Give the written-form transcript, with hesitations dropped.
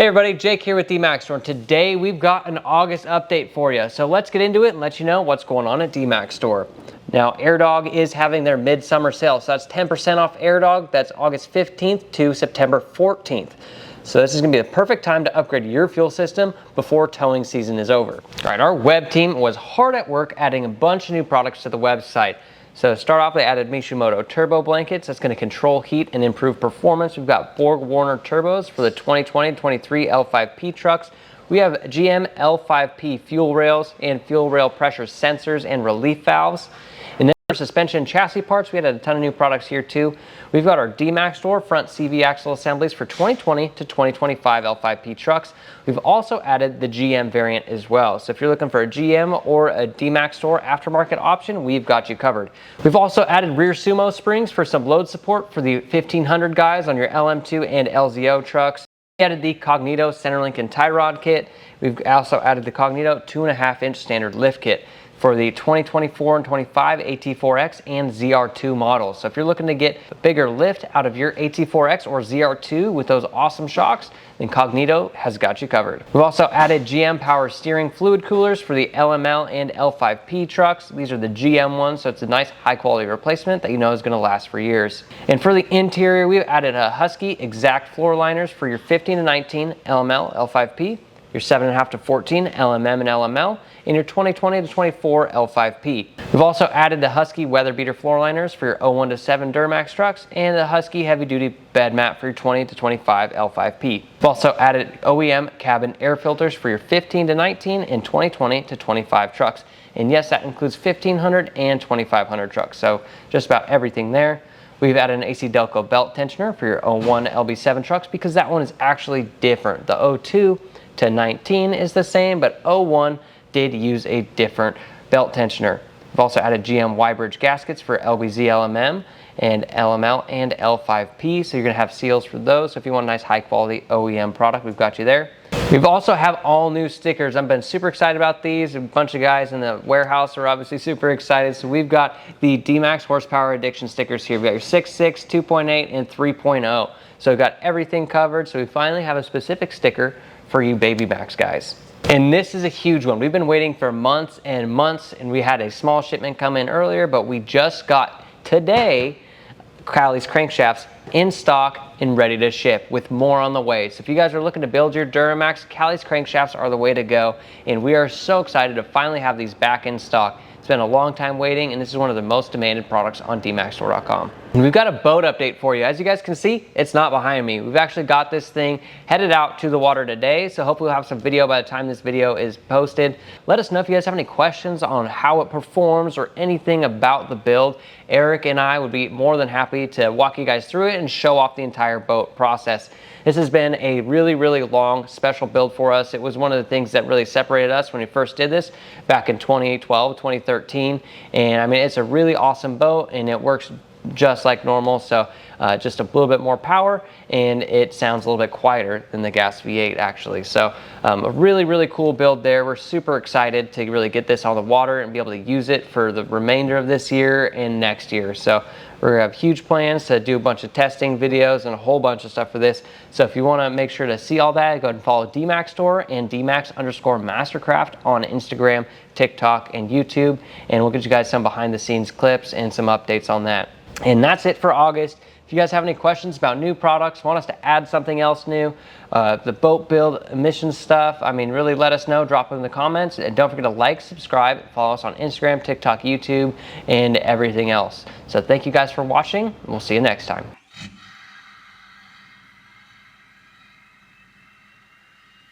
Hey everybody, Jake here with DmaxStore. Today we've got an August update for you. So let's get into it and let you know what's going on at DmaxStore. Now Airdog is having their midsummer sale. So that's 10% off Airdog. That's August 15th to September 14th. So this is gonna be the perfect time to upgrade your fuel system before towing season is over. All right, our web team was hard at work adding a bunch of new products to the website. So to start off, they added Mishimoto turbo blankets. That's going to control heat and improve performance. We've got Borg-Warner turbos for the 2020-23 L5P trucks. We have GM L5P fuel rails and fuel rail pressure sensors and relief valves. And then for suspension and chassis parts, we had a ton of new products here too. We've got our DmaxStore front CV axle assemblies for 2020 to 2025 L5P trucks. We've also added the GM variant as well. So if you're looking for a GM or a DmaxStore aftermarket option, we've got you covered. We've also added rear sumo springs for some load support for the 1500 guys on your LM2 and LZO trucks. We added the Cognito Centerlink and tie rod kit. We've also added the Cognito 2.5-inch standard lift kit for the 2024 and 25 AT4X and ZR2 models. So if you're looking to get a bigger lift out of your AT4X or ZR2 with those awesome shocks, then Cognito has got you covered. We've also added GM power steering fluid coolers for the LML and L5P trucks. These are the GM ones, so it's a nice high quality replacement that you know is gonna last for years. And for the interior, we've added a Husky exact floor liners for your 15 to 19 LML, L5P, your 7.5 to 14 LMM and LML, and your 2020 to 24 L5P. We've also added the Husky weather beater floor liners for your 01 to 7 Duramax trucks and the Husky heavy duty bed mat for your 20 to 25 L5P. We've also added OEM cabin air filters for your 15 to 19 and 2020 to 25 trucks. And yes, that includes 1500 and 2500 trucks. So just about everything there. We've added an AC Delco belt tensioner for your 01 LB7 trucks because that one is actually different. The 02 to 19 is the same, but 01 did use a different belt tensioner. We've also added GM Y-bridge gaskets for LBZ LMM and LML and L5P, so you're gonna have seals for those. So if you want a nice high quality OEM product, we've got you there. We've also have all new stickers. I've been super excited about these. A bunch of guys in the warehouse are obviously super excited. So we've got the DMAX horsepower addiction stickers here. We've got your 6.6, 2.8, and 3.0. So we've got everything covered. So we finally have a specific sticker for you Baby Max guys. And this is a huge one. We've been waiting for months and months, and we had a small shipment come in earlier, but we just got today Callies crankshafts in stock and ready to ship with more on the way. So if you guys are looking to build your Duramax, Callies crankshafts are the way to go. And we are so excited to finally have these back in stock. It's been a long time waiting, and this is one of the most demanded products on DmaxStore.com. And we've got a boat update for you. As you guys can see, it's not behind me. We've actually got this thing headed out to the water today, so hopefully we'll have some video by the time this video is posted. Let us know if you guys have any questions on how it performs or anything about the build. Eric and I would be more than happy to walk you guys through it and show off the entire boat process. This has been a really, really long special build for us. It was one of the things that really separated us when we first did this back in 2012, 2013. And I mean, it's a really awesome boat and it works just like normal. So just a little bit more power and it sounds a little bit quieter than the gas V8 actually. So a really, really cool build there. We're super excited to really get this on the water and be able to use it for the remainder of this year and next year. So we're gonna have huge plans to do a bunch of testing videos and a whole bunch of stuff for this. So if you wanna make sure to see all that, go ahead and follow DmaxStore and Dmax_MasterCraft on Instagram, TikTok, and YouTube. And we'll get you guys some behind the scenes clips and some updates on that. And that's it for August. If you guys have any questions about new products, want us to add something else new, the boat build, emissions stuff, I mean, really let us know, drop it in the comments. And don't forget to like, subscribe, follow us on Instagram, TikTok, YouTube, and everything else. So thank you guys for watching, and we'll see you next time.